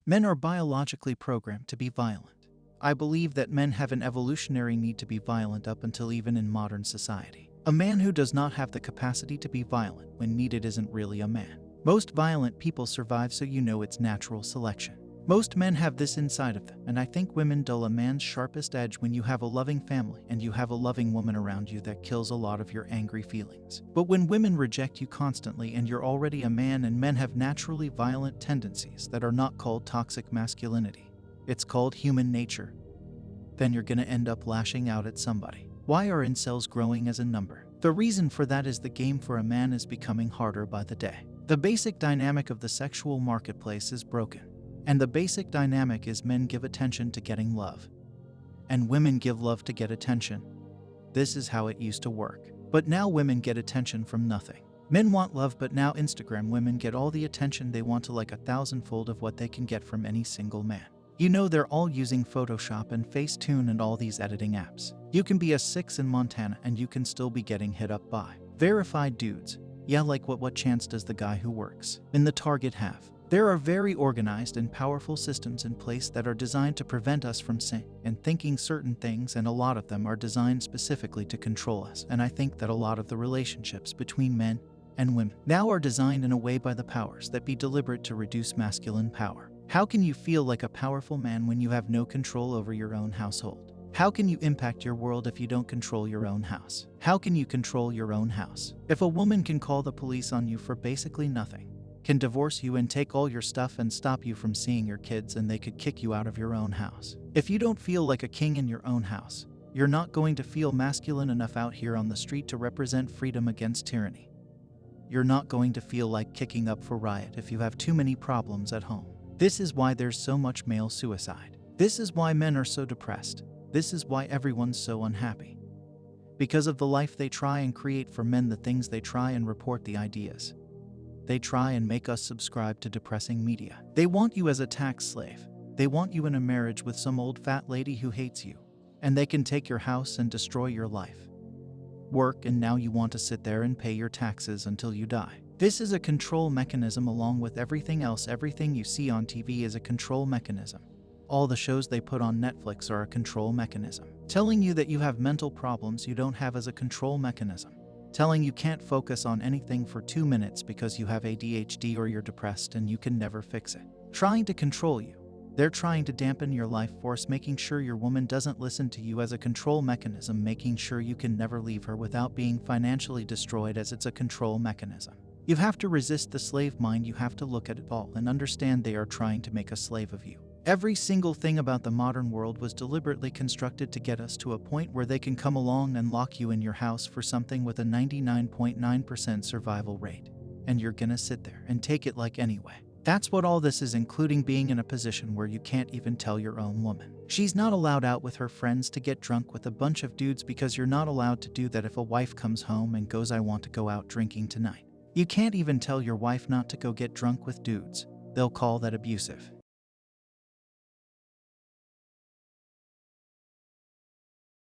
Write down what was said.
Men are biologically programmed to be violent. I believe that men have an evolutionary need to be violent up until even in modern society. A man who does not have the capacity to be violent when needed isn't really a man. Most violent people survive, so you know it's natural selection. Most men have this inside of them, and I think women dull a man's sharpest edge when you have a loving family and you have a loving woman around you that kills a lot of your angry feelings. But when women reject you constantly and you're already a man, and men have naturally violent tendencies that are not called toxic masculinity, it's called human nature, then you're gonna end up lashing out at somebody. Why are incels growing as a number? The reason for that is the game for a man is becoming harder by the day. The basic dynamic of the sexual marketplace is broken. And the basic dynamic is men give attention to getting love, and women give love to get attention. This is how it used to work. But now women get attention from nothing. Men want love, but now Instagram women get all the attention they want to, like 1,000-fold of what they can get from any single man. You know, they're all using Photoshop and Facetune and all these editing apps. You can be a 6 in Montana and you can still be getting hit up by verified dudes. Yeah, like what chance does the guy who works in the Target have? There are very organized and powerful systems in place that are designed to prevent us from saying and thinking certain things, and a lot of them are designed specifically to control us. And I think that a lot of the relationships between men and women now are designed in a way by the powers that be deliberate to reduce masculine power. How can you feel like a powerful man when you have no control over your own household? How can you impact your world if you don't control your own house? How can you control your own house if a woman can call the police on you for basically nothing, can divorce you and take all your stuff and stop you from seeing your kids, and they could kick you out of your own house? If you don't feel like a king in your own house, you're not going to feel masculine enough out here on the street to represent freedom against tyranny. You're not going to feel like kicking up for riot if you have too many problems at home. This is why there's so much male suicide. This is why men are so depressed. This is why everyone's so unhappy. Because of the life they try and create for men, the things they try and report, the ideas they try and make us subscribe to depressing media. They want you as a tax slave. They want you in a marriage with some old fat lady who hates you. And they can take your house and destroy your life. Work, and now you want to sit there and pay your taxes until you die. This is a control mechanism along with everything else. Everything you see on TV is a control mechanism. All the shows they put on Netflix are a control mechanism. Telling you that you have mental problems you don't have as a control mechanism. Telling you can't focus on anything for 2 minutes because you have ADHD or you're depressed and you can never fix it. Trying to control you. They're trying to dampen your life force, making sure your woman doesn't listen to you as a control mechanism, making sure you can never leave her without being financially destroyed as it's a control mechanism. You have to resist the slave mind. You have to look at it all and understand they are trying to make a slave of you. Every single thing about the modern world was deliberately constructed to get us to a point where they can come along and lock you in your house for something with a 99.9% survival rate. And you're gonna sit there and take it like anyway. That's what all this is, including being in a position where you can't even tell your own woman she's not allowed out with her friends to get drunk with a bunch of dudes, because you're not allowed to do that. If a wife comes home and goes, "I want to go out drinking tonight," you can't even tell your wife not to go get drunk with dudes. They'll call that abusive.